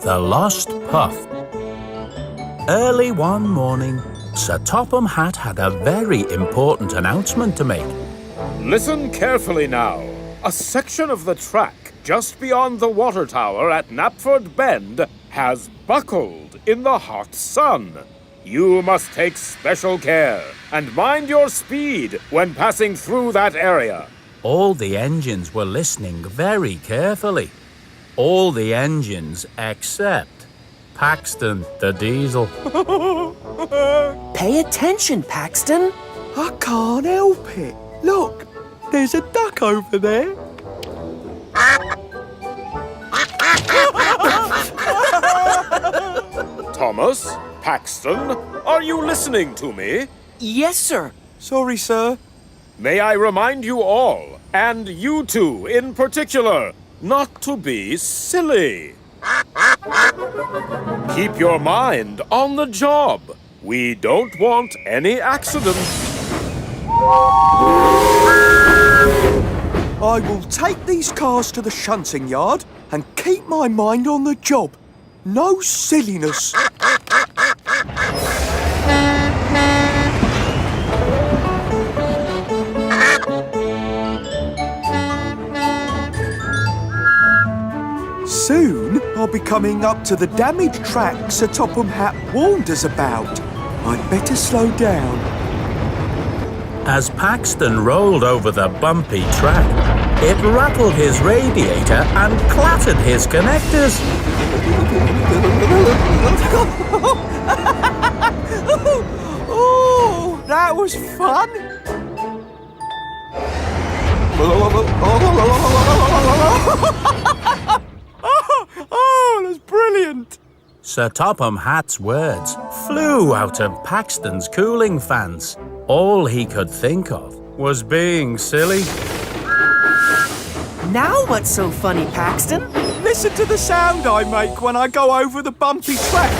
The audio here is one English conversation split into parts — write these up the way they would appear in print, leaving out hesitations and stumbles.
The Lost Puff. Early one morning, Sir Topham Hat had a very important announcement to make. Listen carefully now. A section of the track just beyond the water tower at Knapford Bend has buckled in the hot sun. You must take special care and mind your speed when passing through that area. All the engines were listening very carefully. All the engines except Paxton the Diesel. Pay attention, Paxton. I can't help it. Look, there's a duck over there. Thomas, Paxton, are you listening to me? Yes, sir. Sorry, sir. May I remind you all, and you two in particular, not to be silly. Keep your mind on the job. We don't want any accidents. I will take these cars to the shunting yard and keep my mind on the job. No silliness. Soon I'll be coming up to the damaged track Sir Topham Hat warned us about. I'd better slow down. As Paxton rolled over the bumpy track, it rattled his radiator and clattered his connectors. Oh, that was fun. Oh, that's brilliant. Sir Topham Hat's words flew out of Paxton's cooling fans. All he could think of was being silly. Now what's so funny, Paxton? Listen to the sound I make when I go over the bumpy track.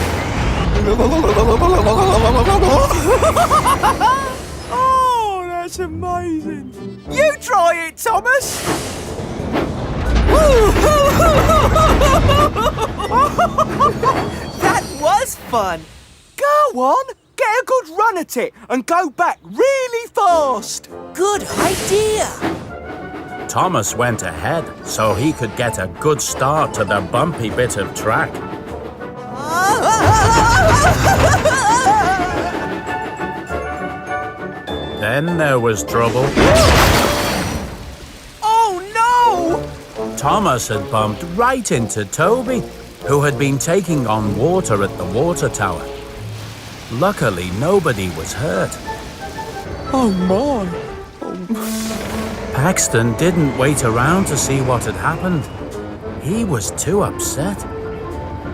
Oh, that's amazing. You try it, Thomas. That was fun. Go on, get a good run at it and go back really fast. Good idea. Thomas went ahead so he could get a good start to the bumpy bit of track. Then there was trouble. Oh no! Thomas had bumped right into Toby, who had been taking on water at the water tower. Luckily, nobody was hurt. Oh my! Paxton didn't wait around to see what had happened. He was too upset.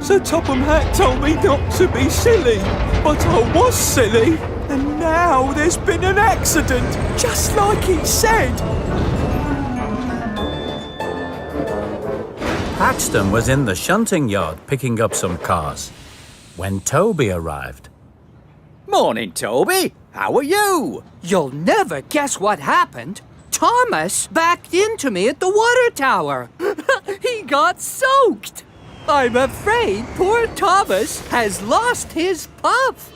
Sir Topham Hat told me not to be silly, but I was silly. And now there's been an accident, just like he said. Paxton was in the shunting yard picking up some cars when Toby arrived. Morning, Toby. How are you? You'll never guess what happened. Thomas backed into me at the water tower. He got soaked. I'm afraid poor Thomas has lost his puff.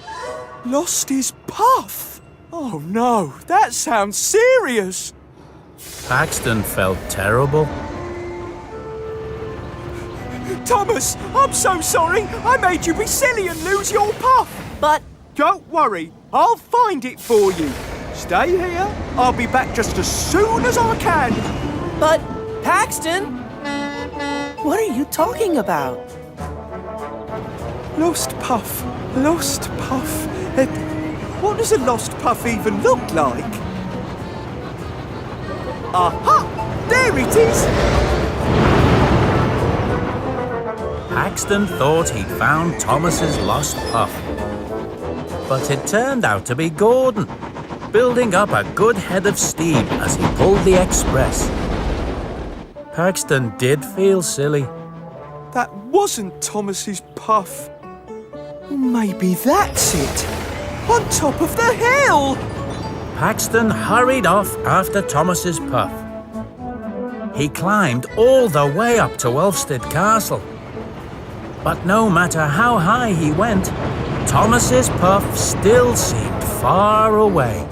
Lost his puff? Oh no, that sounds serious. Paxton felt terrible. Thomas, I'm so sorry. I made you be silly and lose your puff. But Don't worry, I'll find it for you. Stay here. I'll be back just as soon as I can. But, Paxton, what are you talking about? Lost puff, lost puff. What does a lost puff even look like? Aha! There it is! Paxton thought he'd found Thomas's lost puff. But it turned out to be Gordon, building up a good head of steam as he pulled the express. Paxton did feel silly. That wasn't Thomas's puff. Maybe that's it. On top of the hill! Paxton hurried off after Thomas's puff. He climbed all the way up to Ulfstead Castle. But no matter how high he went, Thomas's puff still seemed far away.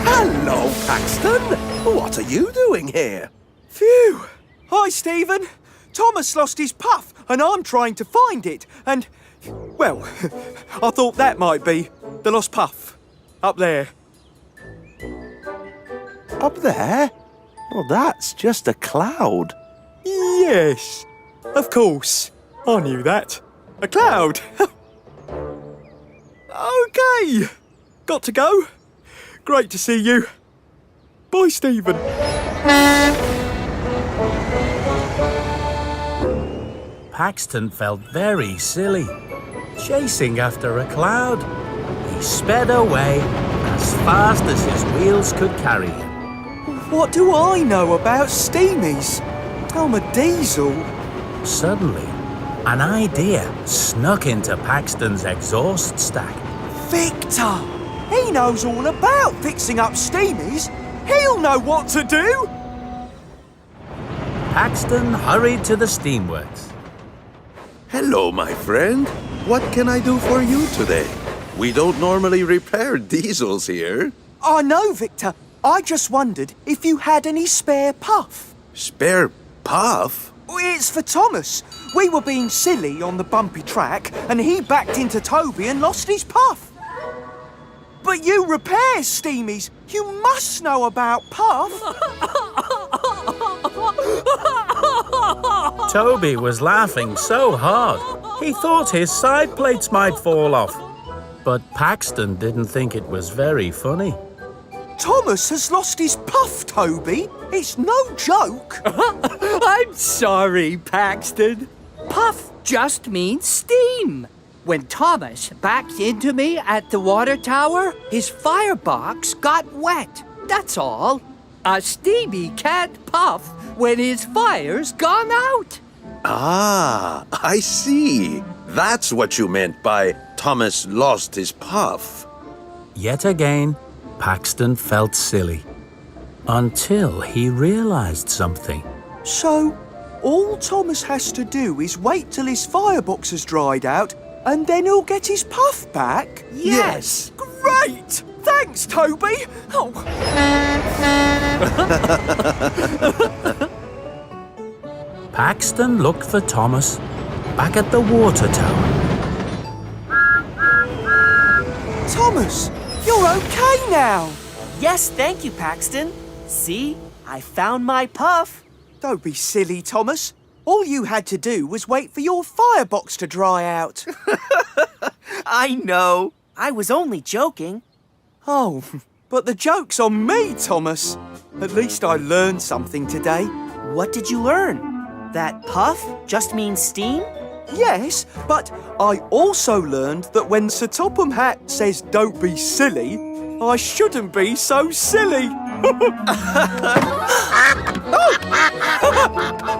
Hello, Paxton. What are you doing here? Phew! Hi, Stephen. Thomas lost his puff and I'm trying to find it. And, well, I thought that might be the lost puff. Up there. Up there? Well, that's just a cloud. Yes, of course. I knew that. A cloud. OK. Got to go. Great to see you. Bye, Stephen. Paxton felt very silly, chasing after a cloud. He sped away as fast as his wheels could carry him. What do I know about steamies? I'm a diesel. Suddenly, an idea snuck into Paxton's exhaust stack. Victor! He knows all about fixing up steamies. He'll know what to do. Paxton hurried to the steamworks. Hello, my friend. What can I do for you today? We don't normally repair diesels here. I know, Victor. I just wondered if you had any spare puff. Spare puff? It's for Thomas. We were being silly on the bumpy track and he backed into Toby and lost his puff. But you repair steamies. You must know about puff. Toby was laughing so hard, he thought his side plates might fall off. But Paxton didn't think it was very funny. Thomas has lost his puff, Toby. It's no joke. I'm sorry, Paxton. Puff just means steam. When Thomas backed into me at the water tower, his firebox got wet. That's all. A steamy can't puff when his fire's gone out. Ah, I see. That's what you meant by Thomas lost his puff. Yet again, Paxton felt silly. Until he realized something. So, all Thomas has to do is wait till his firebox has dried out and then he'll get his puff back? Yes. Great! Thanks, Toby. Oh. Paxton looked for Thomas back at the water tower. Thomas, you're okay now. Yes, thank you, Paxton. See, I found my puff. Don't be silly, Thomas. All you had to do was wait for your firebox to dry out. I know. I was only joking. Oh, but the joke's on me, Thomas. At least I learned something today. What did you learn? That puff just means steam? Yes, but I also learned that when Sir Topham Hat says don't be silly, I shouldn't be so silly. Oh!